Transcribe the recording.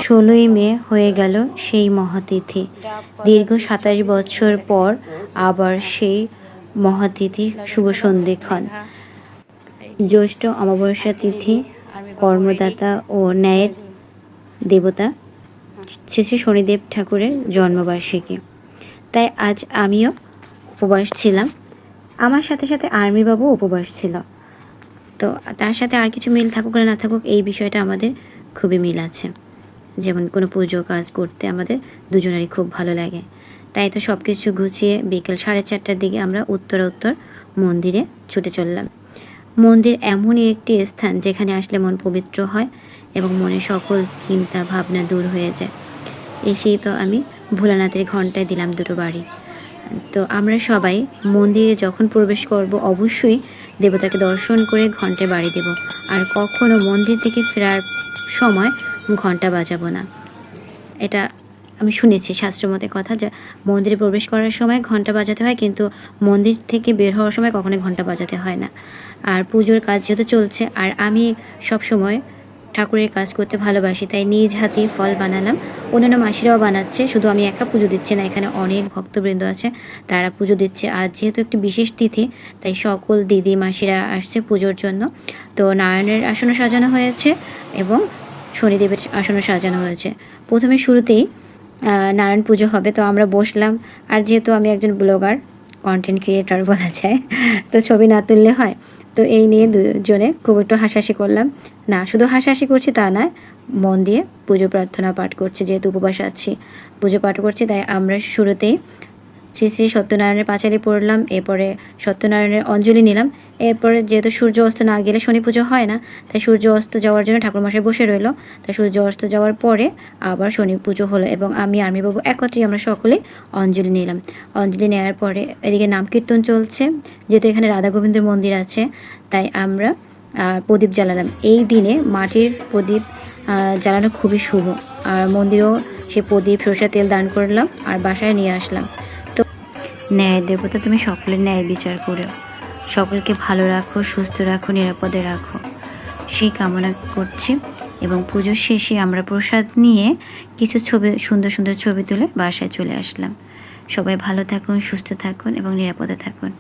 16ই মে হয়ে গেল সেই মহাতিথি। দীর্ঘ 27 বছর পর আবার সেই মহাতিথি শুভ সন্ধিক্ষণ। জ্যৈষ্ঠ অমাবস্যা তিথি, কর্মদাতা ও ন্যায়ের দেবতা শ্রী শ্রী শনিদেব ঠাকুরের জন্মবার্ষিকী। তাই আজ আমিও উপবাস ছিলাম, আমার সাথে সাথে আর্মি বাবু উপবাস ছিল। তো তার সাথে আর কিছু মিল থাকুক না থাকুক, এই বিষয়টা আমাদের খুবই মিল আছে। যেমন কোনো পুজো কাজ করতে আমাদের দুজনেরই খুব ভালো লাগে। তাই তো সব কিছু গুছিয়ে বিকেল 4:30টার দিকে আমরা উত্তর মন্দিরে ছুটে চললাম। মন্দির এমনই একটি স্থান যেখানে আসলে মন পবিত্র হয় এবং মনে সকল চিন্তা ভাবনা দূর হয়ে যায়। এসেই তো আমি ভোলানাথের ঘণ্টায় দিলাম 2 বাড়ি। তো আমরা সবাই মন্দিরে যখন প্রবেশ করব অবশ্যই দেবতাকে দর্শন করে ঘণ্টায় বাড়ি দেব, আর কখনো মন্দির থেকে ফেরার সময় ঘণ্টা বাজাবো না। এটা আমি শুনেছি শাস্ত্রমতে কথা, যে মন্দিরে প্রবেশ করার সময় ঘণ্টা বাজাতে হয়, কিন্তু মন্দির থেকে বের হওয়ার সময় কখনোই ঘণ্টা বাজাতে হয় না। আর পুজোর কাজ যেহেতু চলছে, আর আমি সব সময় ঠাকুরের কাজ করতে ভালোবাসি, তাই নিজ হাতেই ফল বানালাম। অন্যান্য মাসিরাও বানাচ্ছে, শুধু আমি একা পুজো দিচ্ছি না, এখানে অনেক ভক্তবৃন্দ আছে, তারা পুজো দিচ্ছে। আজ যেহেতু একটি বিশেষ তিথি, তাই সকল দিদি মাসিরা আসছে পুজোর জন্য। তো নারায়ণের আসনও সাজানো হয়েছে এবং শনিদেবের আসনও সাজানো হয়েছে। প্রথমে শুরুতেই নারায়ণ পুজো হবে, তো আমরা বসলাম। আর যেহেতু আমি একজন ব্লগার, কন্টেন্ট ক্রিয়েটর বলা যায়, তো ছবি না তুললে হয়। তো এই নিয়ে দুজনে খুব একটু হাসাহাসি করলাম। না, শুধু হাসাহাসি করছি তা নয়, মন দিয়ে পুজো প্রার্থনা পাঠ করছি, যেহেতু উপবাস আছি, পুজো পাঠ করছি। তাই আমরা শুরুতেই শ্রী শ্রী সত্যনারায়ণের পাঁচালি পড়লাম, এরপরে সত্যনারায়ণের অঞ্জলি নিলাম। এরপরে যেহেতু সূর্য অস্ত না গেলে শনি পুজো হয় না, তাই সূর্য অস্ত যাওয়ার জন্য ঠাকুরমশাই বসে রইল। তাই সূর্য অস্ত যাওয়ার পরে আবার শনি পুজো হলো এবং আমি আর্মিবাবু একত্রেই আমরা সকলে অঞ্জলি নিলাম। অঞ্জলি নেওয়ার পরে এদিকে নাম কীর্তন চলছে, যেহেতু এখানে রাধা গোবিন্দের মন্দির আছে, তাই আমরা প্রদীপ জ্বালালাম। এই দিনে মাটির প্রদীপ জ্বালানো খুবই শুভ। আর মন্দিরেও সে প্রদীপ সরষের তেল দান করলাম আর বাসায় নিয়ে আসলাম। তো ন্যায় দেবতা, তুমি সকলের ন্যায় বিচার করো, সকলকে ভালো রাখো, সুস্থ রাখো, নিরাপদে রাখো, সেই কামনা করছি। এবং পুজোর শেষে আমরা প্রসাদ নিয়ে কিছু সুন্দর সুন্দর ছবি তুলে বাসায় চলে আসলাম। সবাই ভালো থাকুন, সুস্থ থাকুন এবং নিরাপদে থাকুন।